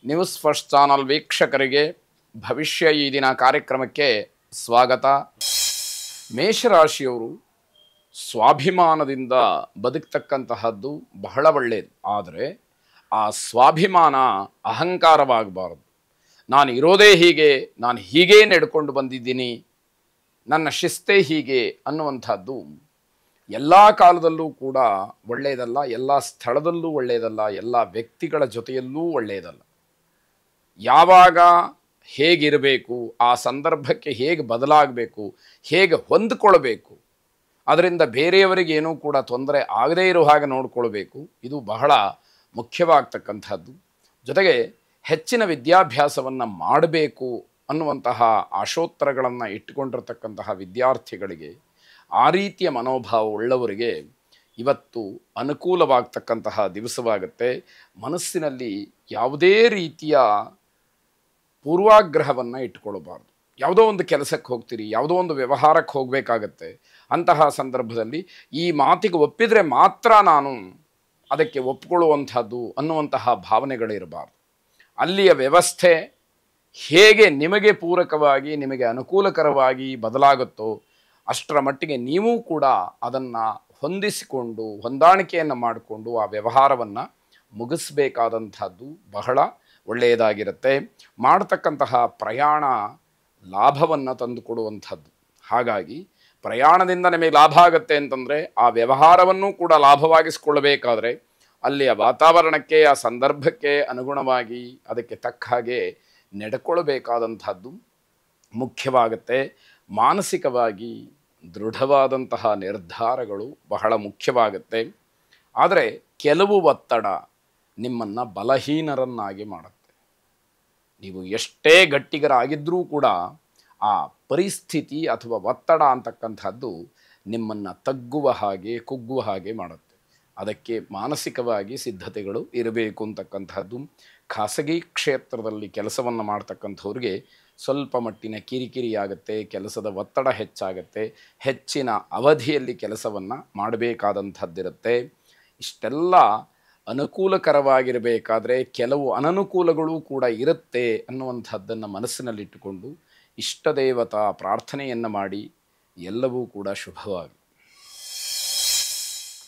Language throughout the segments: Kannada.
ನ್ಯೂಸ್ ಫಸ್ಟ್ ಚಾನಲ್ ವೀಕ್ಷಕರಿಗೆ ಭವಿಷ್ಯ ಈ ದಿನ ಕಾರ್ಯಕ್ರಮಕ್ಕೆ ಸ್ವಾಗತ. ಮೇಷರಾಶಿಯವರು ಸ್ವಾಭಿಮಾನದಿಂದ ಬದುಕ್ತಕ್ಕಂತಹದ್ದು ಬಹಳ ಒಳ್ಳೆಯದು. ಆದರೆ ಆ ಸ್ವಾಭಿಮಾನ ಅಹಂಕಾರವಾಗಬಾರದು. ನಾನು ಇರೋದೇ ಹೀಗೆ, ನಾನು ಹೀಗೇ ನಡ್ಕೊಂಡು ಬಂದಿದ್ದೀನಿ, ನನ್ನ ಶಿಸ್ತೇ ಹೀಗೆ ಅನ್ನುವಂಥದ್ದು ಎಲ್ಲ ಕಾಲದಲ್ಲೂ ಕೂಡ ಒಳ್ಳೆಯದಲ್ಲ, ಎಲ್ಲ ಸ್ಥಳದಲ್ಲೂ ಒಳ್ಳೆಯದಲ್ಲ, ಎಲ್ಲ ವ್ಯಕ್ತಿಗಳ ಜೊತೆಯಲ್ಲೂ ಒಳ್ಳೆಯದಲ್ಲ. ಯಾವಾಗ ಹೇಗಿರಬೇಕು, ಆ ಸಂದರ್ಭಕ್ಕೆ ಹೇಗೆ ಬದಲಾಗಬೇಕು, ಹೇಗೆ ಹೊಂದಿಕೊಳ್ಬೇಕು, ಅದರಿಂದ ಬೇರೆಯವರಿಗೇನೂ ಕೂಡ ತೊಂದರೆ ಆಗದೇ ಇರೋ ಹಾಗೆ ನೋಡಿಕೊಳ್ಬೇಕು. ಇದು ಬಹಳ ಮುಖ್ಯವಾಗ್ತಕ್ಕಂಥದ್ದು. ಜೊತೆಗೆ ಹೆಚ್ಚಿನ ವಿದ್ಯಾಭ್ಯಾಸವನ್ನು ಮಾಡಬೇಕು ಅನ್ನುವಂತಹ ಆಶೋತ್ತರಗಳನ್ನು ಇಟ್ಟುಕೊಂಡಿರ್ತಕ್ಕಂತಹ ವಿದ್ಯಾರ್ಥಿಗಳಿಗೆ, ಆ ರೀತಿಯ ಮನೋಭಾವ ಉಳ್ಳವರಿಗೆ ಇವತ್ತು ಅನುಕೂಲವಾಗ್ತಕ್ಕಂತಹ ದಿವಸವಾಗುತ್ತೆ. ಮನಸ್ಸಿನಲ್ಲಿ ಯಾವುದೇ ರೀತಿಯ ಪೂರ್ವಾಗ್ರಹವನ್ನು ಇಟ್ಕೊಳ್ಬಾರ್ದು. ಯಾವುದೋ ಒಂದು ಕೆಲಸಕ್ಕೆ ಹೋಗ್ತೀರಿ, ಯಾವುದೋ ಒಂದು ವ್ಯವಹಾರಕ್ಕೆ ಹೋಗಬೇಕಾಗತ್ತೆ. ಅಂತಹ ಸಂದರ್ಭದಲ್ಲಿ ಈ ಮಾತಿಗೆ ಒಪ್ಪಿದರೆ ಮಾತ್ರ ನಾನು ಅದಕ್ಕೆ ಒಪ್ಪಿಕೊಳ್ಳುವಂಥದ್ದು ಅನ್ನುವಂತಹ ಭಾವನೆಗಳಿರಬಾರ್ದು. ಅಲ್ಲಿಯ ವ್ಯವಸ್ಥೆ ಹೇಗೆ ನಿಮಗೆ ಪೂರಕವಾಗಿ, ನಿಮಗೆ ಅನುಕೂಲಕರವಾಗಿ ಬದಲಾಗುತ್ತೋ ಅಷ್ಟರ ಮಟ್ಟಿಗೆ ನೀವು ಕೂಡ ಅದನ್ನು ಹೊಂದಿಸಿಕೊಂಡು, ಹೊಂದಾಣಿಕೆಯನ್ನು ಮಾಡಿಕೊಂಡು ಆ ವ್ಯವಹಾರವನ್ನು ಮುಗಿಸ್ಬೇಕಾದಂಥದ್ದು ಬಹಳ ಒಳ್ಳೆಯದಾಗಿರುತ್ತೆ. ಮಾಡತಕ್ಕಂತಹ ಪ್ರಯಾಣ ಲಾಭವನ್ನು ತಂದುಕೊಡುವಂಥದ್ದು. ಹಾಗಾಗಿ ಪ್ರಯಾಣದಿಂದ ನಿಮಗೆ ಲಾಭ ಆಗುತ್ತೆ ಅಂತಂದರೆ ಆ ವ್ಯವಹಾರವನ್ನು ಕೂಡ ಲಾಭವಾಗಿಸ್ಕೊಳ್ಬೇಕಾದ್ರೆ ಅಲ್ಲಿಯ ವಾತಾವರಣಕ್ಕೆ, ಆ ಸಂದರ್ಭಕ್ಕೆ ಅನುಗುಣವಾಗಿ ಅದಕ್ಕೆ ತಕ್ಕ ಹಾಗೆ ನಡ್ಕೊಳ್ಬೇಕಾದಂಥದ್ದು ಮುಖ್ಯವಾಗುತ್ತೆ. ಮಾನಸಿಕವಾಗಿ ದೃಢವಾದಂತಹ ನಿರ್ಧಾರಗಳು ಬಹಳ ಮುಖ್ಯವಾಗುತ್ತೆ. ಆದರೆ ಕೆಲವು ಒತ್ತಡ ನಿಮ್ಮನ್ನು ಬಲಹೀನರನ್ನಾಗಿ ಮಾಡುತ್ತೆ. ನೀವು ಎಷ್ಟೇ ಗಟ್ಟಿಗರಾಗಿದ್ದರೂ ಕೂಡ ಆ ಪರಿಸ್ಥಿತಿ ಅಥವಾ ಒತ್ತಡ ಅಂತಕ್ಕಂಥದ್ದು ನಿಮ್ಮನ್ನು ತಗ್ಗುವ ಹಾಗೆ, ಕುಗ್ಗುವ ಹಾಗೆ ಮಾಡುತ್ತೆ. ಅದಕ್ಕೆ ಮಾನಸಿಕವಾಗಿ ಸಿದ್ಧತೆಗಳು ಇರಬೇಕು ಅಂತಕ್ಕಂಥದ್ದು. ಖಾಸಗಿ ಕ್ಷೇತ್ರದಲ್ಲಿ ಕೆಲಸವನ್ನು ಮಾಡ್ತಕ್ಕಂಥವ್ರಿಗೆ ಸ್ವಲ್ಪ ಮಟ್ಟಿನ ಕಿರಿಕಿರಿ ಆಗುತ್ತೆ, ಕೆಲಸದ ಒತ್ತಡ ಹೆಚ್ಚಾಗುತ್ತೆ, ಹೆಚ್ಚಿನ ಅವಧಿಯಲ್ಲಿ ಕೆಲಸವನ್ನು ಮಾಡಬೇಕಾದಂಥದ್ದಿರುತ್ತೆ. ಇಷ್ಟೆಲ್ಲ ಅನುಕೂಲಕರವಾಗಿರಬೇಕಾದ್ರೆ ಕೆಲವು ಅನನುಕೂಲಗಳು ಕೂಡ ಇರುತ್ತೆ ಅನ್ನುವಂಥದ್ದನ್ನು ಮನಸ್ಸಿನಲ್ಲಿಟ್ಟುಕೊಂಡು ಇಷ್ಟ ದೇವತಾ ಪ್ರಾರ್ಥನೆಯನ್ನು ಮಾಡಿ ಎಲ್ಲವೂ ಕೂಡ ಶುಭವಾಗಿ.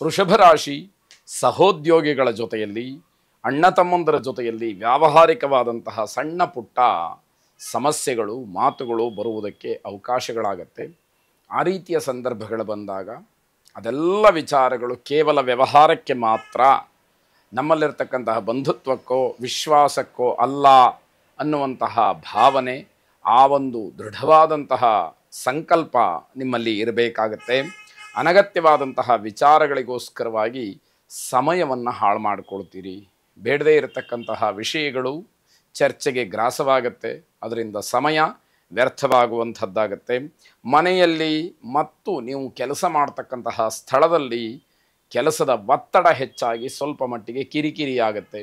ವೃಷಭ ರಾಶಿ ಸಹೋದ್ಯೋಗಿಗಳ ಜೊತೆಯಲ್ಲಿ, ಅಣ್ಣ ತಮ್ಮಂದರ ಜೊತೆಯಲ್ಲಿ ವ್ಯಾವಹಾರಿಕವಾದಂತಹ ಸಣ್ಣ ಪುಟ್ಟ ಸಮಸ್ಯೆಗಳು, ಮಾತುಗಳು ಬರುವುದಕ್ಕೆ ಅವಕಾಶಗಳಾಗತ್ತೆ. ಆ ರೀತಿಯ ಸಂದರ್ಭಗಳು ಬಂದಾಗ ಅದೆಲ್ಲ ವಿಚಾರಗಳು ಕೇವಲ ವ್ಯವಹಾರಕ್ಕೆ ಮಾತ್ರ, ನಮ್ಮಲ್ಲಿರ್ತಕ್ಕಂತಹ ಬಂಧುತ್ವಕ್ಕೋ ವಿಶ್ವಾಸಕ್ಕೋ ಅಲ್ಲ ಅನ್ನುವಂತಹ ಭಾವನೆ, ಆ ಒಂದು ದೃಢವಾದಂತಹ ಸಂಕಲ್ಪ ನಿಮ್ಮಲ್ಲಿ ಇರಬೇಕಾಗತ್ತೆ. ಅನಗತ್ಯವಾದಂತಹ ವಿಚಾರಗಳಿಗೋಸ್ಕರವಾಗಿ ಸಮಯವನ್ನು ಹಾಳು ಮಾಡಿಕೊಳ್ತೀರಿ. ಬೇಡದೇ ಇರತಕ್ಕಂತಹ ವಿಷಯಗಳು ಚರ್ಚೆಗೆ ಗ್ರಾಸವಾಗುತ್ತೆ, ಅದರಿಂದ ಸಮಯ ವ್ಯರ್ಥವಾಗುವಂಥದ್ದಾಗತ್ತೆ. ಮನೆಯಲ್ಲಿ ಮತ್ತು ನೀವು ಕೆಲಸ ಮಾಡ್ತಕ್ಕಂತಹ ಸ್ಥಳದಲ್ಲಿ ಕೆಲಸದ ಒತ್ತಡ ಹೆಚ್ಚಾಗಿ ಸ್ವಲ್ಪ ಮಟ್ಟಿಗೆ ಕಿರಿಕಿರಿ ಆಗುತ್ತೆ.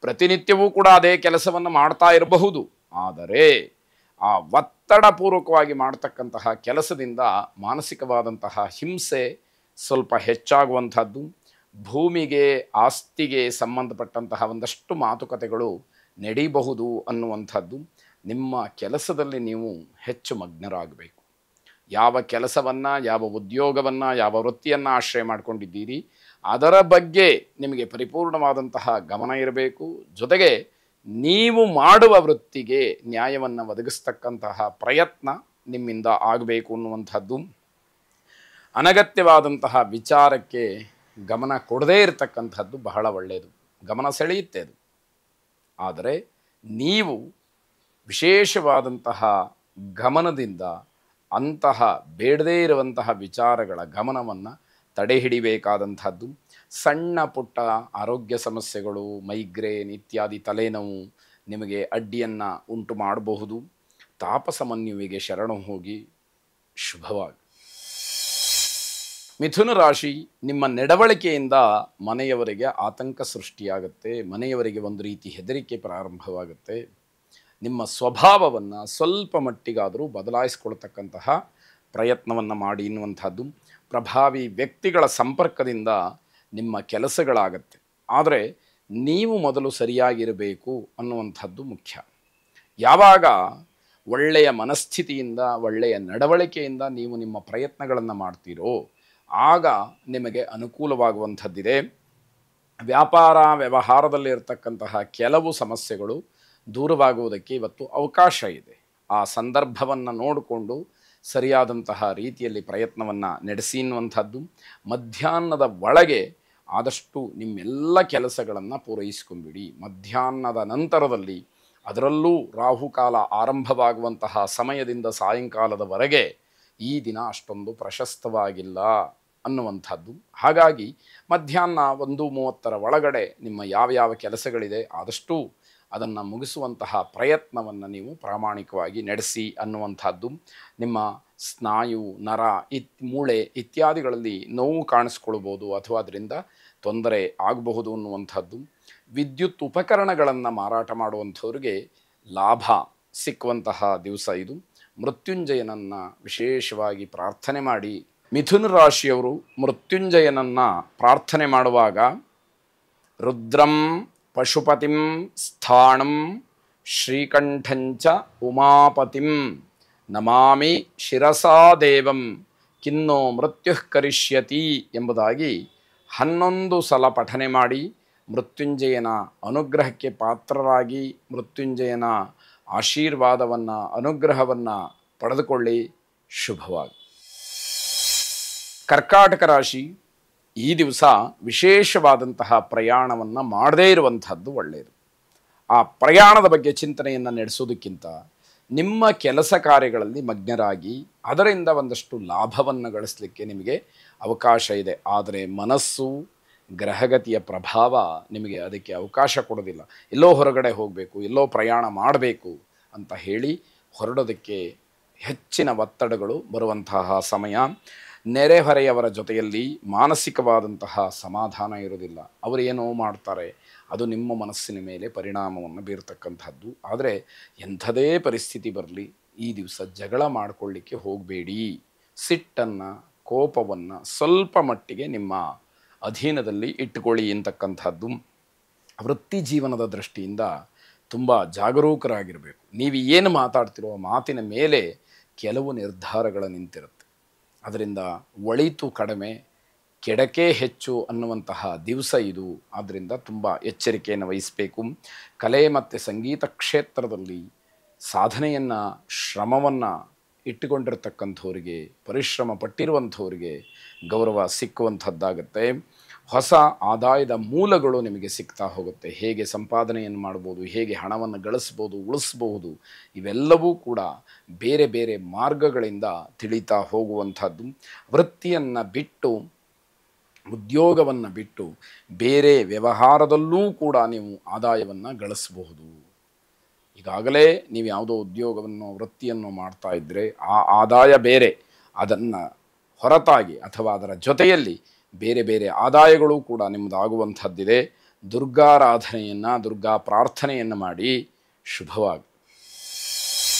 ಪ್ರತಿನಿತ್ಯವೂ ಕೂಡ ಅದೇ ಕೆಲಸವನ್ನು ಮಾಡ್ತಾ ಇರಬಹುದು, ಆದರೆ ಆ ಒತ್ತಡಪೂರ್ವಕವಾಗಿ ಮಾಡ್ತಕ್ಕಂತಹ ಕೆಲಸದಿಂದ ಮಾನಸಿಕವಾದಂತಹ ಹಿಂಸೆ ಸ್ವಲ್ಪ ಹೆಚ್ಚಾಗುವಂಥದ್ದು. ಭೂಮಿಗೆ, ಆಸ್ತಿಗೆ ಸಂಬಂಧಪಟ್ಟಂತಹ ಒಂದಷ್ಟು ಮಾತುಕತೆಗಳು ನಡೀಬಹುದು ಅನ್ನುವಂಥದ್ದು. ನಿಮ್ಮ ಕೆಲಸದಲ್ಲಿ ನೀವು ಹೆಚ್ಚು ಮಗ್ನರಾಗಬೇಕು. ಯಾವ ಕೆಲಸವನ್ನು, ಯಾವ ಉದ್ಯೋಗವನ್ನು, ಯಾವ ವೃತ್ತಿಯನ್ನು ಆಶ್ರಯ ಮಾಡಿಕೊಂಡಿದ್ದೀರಿ ಅದರ ಬಗ್ಗೆ ನಿಮಗೆ ಪರಿಪೂರ್ಣವಾದಂತಹ ಗಮನ ಇರಬೇಕು. ಜೊತೆಗೆ ನೀವು ಮಾಡುವ ವೃತ್ತಿಗೆ ನ್ಯಾಯವನ್ನು ಒದಗಿಸ್ತಕ್ಕಂತಹ ಪ್ರಯತ್ನ ನಿಮ್ಮಿಂದ ಆಗಬೇಕು ಅನ್ನುವಂಥದ್ದು. ಅನಗತ್ಯವಾದಂತಹ ವಿಚಾರಕ್ಕೆ ಗಮನ ಕೊಡದೇ ಇರತಕ್ಕಂಥದ್ದು ಬಹಳ ಒಳ್ಳೆಯದು. ಗಮನ ಸೆಳೆಯುತ್ತೆ ಅದು. ಆದರೆ ನೀವು ವಿಶೇಷವಾದಂತಹ ಗಮನದಿಂದ ಅಂತಹ ಬೇಡದೇ ಇರುವಂತಹ ವಿಚಾರಗಳ ಗಮನವನ್ನು ತಡೆ ಹಿಡಿಬೇಕಾದಂಥದ್ದು. ಸಣ್ಣ ಪುಟ್ಟ ಆರೋಗ್ಯ ಸಮಸ್ಯೆಗಳು, ಮೈಗ್ರೇನ್ ಇತ್ಯಾದಿ ತಲೆನೋವು ನಿಮಗೆ ಅಡ್ಡಿಯನ್ನು ಉಂಟು ಮಾಡಬಹುದು. ತಾಪಸಮನ್ಯುವಿಗೆ ಶರಣು ಹೋಗಿ ಶುಭವಾಗಿ. ಮಿಥುನ ರಾಶಿ, ನಿಮ್ಮ ನಡವಳಿಕೆಯಿಂದ ಮನೆಯವರಿಗೆ ಆತಂಕ ಸೃಷ್ಟಿಯಾಗುತ್ತೆ. ಮನೆಯವರಿಗೆ ಒಂದು ರೀತಿ ಹೆದರಿಕೆ ಪ್ರಾರಂಭವಾಗುತ್ತೆ. ನಿಮ್ಮ ಸ್ವಭಾವವನ್ನು ಸ್ವಲ್ಪ ಮಟ್ಟಿಗಾದರೂ ಬದಲಾಯಿಸ್ಕೊಳ್ತಕ್ಕಂತಹ ಪ್ರಯತ್ನವನ್ನು ಮಾಡಿ ಎನ್ನುವಂಥದ್ದು. ಪ್ರಭಾವಿ ವ್ಯಕ್ತಿಗಳ ಸಂಪರ್ಕದಿಂದ ನಿಮ್ಮ ಕೆಲಸಗಳಾಗತ್ತೆ. ಆದರೆ ನೀವು ಮೊದಲು ಸರಿಯಾಗಿರಬೇಕು ಅನ್ನುವಂಥದ್ದು ಮುಖ್ಯ. ಯಾವಾಗ ಒಳ್ಳೆಯ ಮನಸ್ಥಿತಿಯಿಂದ ಒಳ್ಳೆಯ ನಡವಳಿಕೆಯಿಂದ ನೀವು ನಿಮ್ಮ ಪ್ರಯತ್ನಗಳನ್ನು ಮಾಡ್ತೀರೋ ಆಗ ನಿಮಗೆ ಅನುಕೂಲವಾಗುವಂಥದ್ದಿದೆ. ವ್ಯಾಪಾರ ವ್ಯವಹಾರದಲ್ಲಿ ಇರತಕ್ಕಂತಹ ಕೆಲವು ಸಮಸ್ಯೆಗಳು ದೂರವಾಗುವುದಕ್ಕೆ ಇವತ್ತು ಅವಕಾಶ ಇದೆ. ಆ ಸಂದರ್ಭವನ್ನು ನೋಡಿಕೊಂಡು ಸರಿಯಾದಂತಹ ರೀತಿಯಲ್ಲಿ ಪ್ರಯತ್ನವನ್ನು ನಡೆಸಿ ಎನ್ನುವಂಥದ್ದು. ಮಧ್ಯಾಹ್ನದ ಒಳಗೆ ಆದಷ್ಟು ನಿಮ್ಮೆಲ್ಲ ಕೆಲಸಗಳನ್ನು ಪೂರೈಸ್ಕೊಂಬಿಡಿ. ಮಧ್ಯಾಹ್ನದ ನಂತರದಲ್ಲಿ, ಅದರಲ್ಲೂ ರಾಹುಕಾಲ ಆರಂಭವಾಗುವಂತಹ ಸಮಯದಿಂದ ಸಾಯಂಕಾಲದವರೆಗೆ ಈ ದಿನ ಅಷ್ಟೊಂದು ಪ್ರಶಸ್ತವಾಗಿಲ್ಲ ಅನ್ನುವಂಥದ್ದು. ಹಾಗಾಗಿ ಮಧ್ಯಾಹ್ನ 1:30 ಒಳಗಡೆ ನಿಮ್ಮ ಯಾವ ಕೆಲಸಗಳಿದೆ ಆದಷ್ಟು ಅದನ್ನು ಮುಗಿಸುವಂತಹ ಪ್ರಯತ್ನವನ್ನು ನೀವು ಪ್ರಾಮಾಣಿಕವಾಗಿ ನಡೆಸಿ ಅನ್ನುವಂಥದ್ದು. ನಿಮ್ಮ ಸ್ನಾಯು, ನರ, ಮೂಳೆ ಇತ್ಯಾದಿಗಳಲ್ಲಿ ನೋವು ಕಾಣಿಸ್ಕೊಳ್ಬೋದು ಅಥವಾ ಅದರಿಂದ ತೊಂದರೆ ಆಗಬಹುದು ಅನ್ನುವಂಥದ್ದು. ವಿದ್ಯುತ್ ಉಪಕರಣಗಳನ್ನು ಮಾರಾಟ ಮಾಡುವಂಥವ್ರಿಗೆ ಲಾಭ ಸಿಕ್ಕುವಂತಹ ದಿವಸ ಇದು. ಮೃತ್ಯುಂಜಯನನ್ನು ವಿಶೇಷವಾಗಿ ಪ್ರಾರ್ಥನೆ ಮಾಡಿ. ಮಿಥುನ ರಾಶಿಯವರು ಮೃತ್ಯುಂಜಯನನ್ನು ಪ್ರಾರ್ಥನೆ ಮಾಡುವಾಗ ರುದ್ರಂ ಪಶುಪತಿಂ ಸ್ಥಾಣಂ ಶ್ರೀಕಂಠಂಚ ಉಮಾಪತಿಂ ನಮಾಮಿ ಶಿರಸಾ ದೇವಂ ಕಿನ್ನೋ ಮೃತ್ಯುಃ ಕರಿಷ್ಯತಿ ಎಂಬುದಾಗಿ 11 ಸಲ ಪಠನೆ ಮಾಡಿ ಮೃತ್ಯುಂಜಯನ ಅನುಗ್ರಹಕ್ಕೆ ಪಾತ್ರರಾಗಿ ಮೃತ್ಯುಂಜಯನ ಆಶೀರ್ವಾದವನ್ನು ಅನುಗ್ರಹವನ್ನು ಪಡೆದುಕೊಳ್ಳಿ. ಶುಭವಾಗಿ. ಕರ್ಕಾಟಕ ರಾಶಿ ಈ ದಿವಸ ವಿಶೇಷವಾದಂತಹ ಪ್ರಯಾಣವನ್ನು ಮಾಡದೇ ಇರುವಂಥದ್ದು ಒಳ್ಳೆಯದು. ಆ ಪ್ರಯಾಣದ ಬಗ್ಗೆ ಚಿಂತನೆಯನ್ನು ನಡೆಸೋದಕ್ಕಿಂತ ನಿಮ್ಮ ಕೆಲಸ ಕಾರ್ಯಗಳಲ್ಲಿ ಮಗ್ನರಾಗಿ ಅದರಿಂದ ಒಂದಷ್ಟು ಲಾಭವನ್ನು ಗಳಿಸಲಿಕ್ಕೆ ನಿಮಗೆ ಅವಕಾಶ ಇದೆ. ಆದರೆ ಮನಸ್ಸು, ಗ್ರಹಗತಿಯ ಪ್ರಭಾವ ನಿಮಗೆ ಅದಕ್ಕೆ ಅವಕಾಶ ಕೊಡೋದಿಲ್ಲ. ಎಲ್ಲೋ ಹೊರಗಡೆ ಹೋಗಬೇಕು, ಎಲ್ಲೋ ಪ್ರಯಾಣ ಮಾಡಬೇಕು ಅಂತ ಹೇಳಿ ಹೊರಡೋದಕ್ಕೆ ಹೆಚ್ಚಿನ ಒತ್ತಡಗಳು ಬರುವಂತಹ ಸಮಯ. ನೆರೆಹೊರೆಯವರ ಜೊತೆಯಲ್ಲಿ ಮಾನಸಿಕವಾದಂತಹ ಸಮಾಧಾನ ಇರೋದಿಲ್ಲ. ಅವರು ಏನೋ ಮಾಡ್ತಾರೆ, ಅದು ನಿಮ್ಮ ಮನಸ್ಸಿನ ಮೇಲೆ ಪರಿಣಾಮವನ್ನು ಬೀರ್ತಕ್ಕಂಥದ್ದು. ಆದರೆ ಎಂಥದೇ ಪರಿಸ್ಥಿತಿ ಬರಲಿ ಈ ದಿವಸ ಜಗಳ ಮಾಡಿಕೊಳ್ಳಿಕ್ಕೆ ಹೋಗಬೇಡಿ. ಸಿಟ್ಟನ್ನು, ಕೋಪವನ್ನು ಸ್ವಲ್ಪ ಮಟ್ಟಿಗೆ ನಿಮ್ಮ ಅಧೀನದಲ್ಲಿ ಇಟ್ಟುಕೊಳ್ಳಿ ಅಂತಕ್ಕಂಥದ್ದು. ವೃತ್ತಿ ಜೀವನದ ದೃಷ್ಟಿಯಿಂದ ತುಂಬ ಜಾಗರೂಕರಾಗಿರಬೇಕು. ನೀವು ಏನು ಮಾತಾಡ್ತಿರೋ ಮಾತಿನ ಮೇಲೆ ಕೆಲವು ನಿರ್ಧಾರಗಳು ನಿಂತಿರುತ್ತೆ. ಅದರಿಂದ ಒಳಿತು ಕಡಿಮೆ, ಕೆಡಕೆ ಹೆಚ್ಚು ಅನ್ನುವಂತಹ ದಿವಸ ಇದು. ಆದ್ದರಿಂದ ತುಂಬ ಎಚ್ಚರಿಕೆಯನ್ನು ವಹಿಸಬೇಕು. ಕಲೆ ಮತ್ತು ಸಂಗೀತ ಕ್ಷೇತ್ರದಲ್ಲಿ ಸಾಧನೆಯನ್ನು, ಶ್ರಮವನ್ನು ಇಟ್ಟುಕೊಂಡಿರ್ತಕ್ಕಂಥವ್ರಿಗೆ, ಪರಿಶ್ರಮ ಪಟ್ಟಿರುವಂಥವ್ರಿಗೆ ಗೌರವ ಸಿಕ್ಕುವಂಥದ್ದಾಗುತ್ತೆ. ಹೊಸ ಆದಾಯದ ಮೂಲಗಳು ನಿಮಗೆ ಸಿಗ್ತಾ ಹೋಗುತ್ತೆ. ಹೇಗೆ ಸಂಪಾದನೆಯನ್ನು ಮಾಡ್ಬೋದು, ಹೇಗೆ ಹಣವನ್ನು ಗಳಿಸ್ಬೋದು, ಉಳಿಸ್ಬೋದು, ಇವೆಲ್ಲವೂ ಕೂಡ ಬೇರೆ ಬೇರೆ ಮಾರ್ಗಗಳಿಂದ ತಿಳಿತಾ ಹೋಗುವಂಥದ್ದು. ವೃತ್ತಿಯನ್ನು ಬಿಟ್ಟು, ಉದ್ಯೋಗವನ್ನು ಬಿಟ್ಟು ಬೇರೆ ವ್ಯವಹಾರದಲ್ಲೂ ಕೂಡ ನೀವು ಆದಾಯವನ್ನು ಗಳಿಸಬಹುದು. ಈಗಾಗಲೇ ನೀವು ಯಾವುದೋ ಉದ್ಯೋಗವನ್ನು, ವೃತ್ತಿಯನ್ನು ಮಾಡ್ತಾ ಇದ್ದರೆ ಆ ಆದಾಯ ಬೇರೆ, ಅದನ್ನು ಹೊರತಾಗಿ ಅಥವಾ ಅದರ ಜೊತೆಯಲ್ಲಿ ಬೇರೆ ಬೇರೆ ಆದಾಯಗಳು ಕೂಡ ನಿಮ್ಮದಾಗುವಂಥದ್ದಿದೆ. ದುರ್ಗಾರಾಧನೆಯನ್ನು, ದುರ್ಗಾ ಪ್ರಾರ್ಥನೆಯನ್ನು ಮಾಡಿ. ಶುಭವಾಗಿ.